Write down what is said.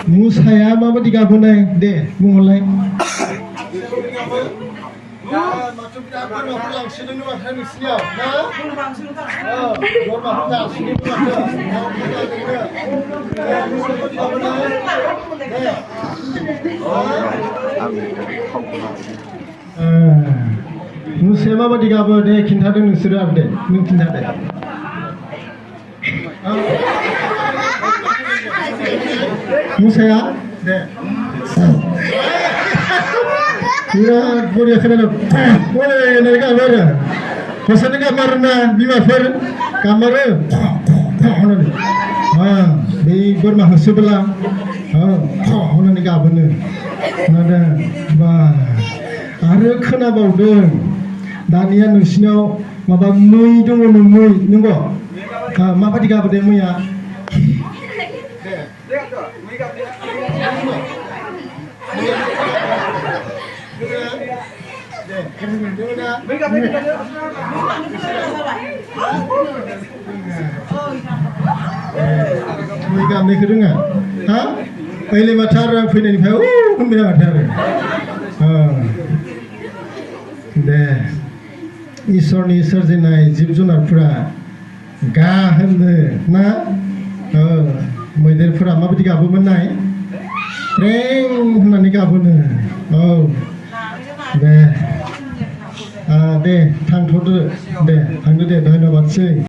Musaya माबायदि गाबोनाय दे बुंहरलाय माथो बिराद बोरमाफोर लांसोदों माथो नोंसिनियाव ना बोरमाफोर जासिदों माथो मुसाया माबायदि गाबो दे खिन्थादों नोंसोरो आरो दे नों खिन्थादो Musaya deh birat boleh kena boleh naik kamar pasal kamar na bimafer kamar di bermah sebelah mana ni kabel ada bah ada kena bau dania nusino maba mui dong mui nunggu maba di kabel demu ya Mereka mereka dengar, ha? Pahili matar fina ni pahil, mereka matar. Deh, Isor ni Isor jenai jib junar pura, gah hende, na? Mereka pura apa beti kabu menai? Reng, nani kabu ne? Deh, deh, thang thodu, deh, thang tu deh, dah nak baca.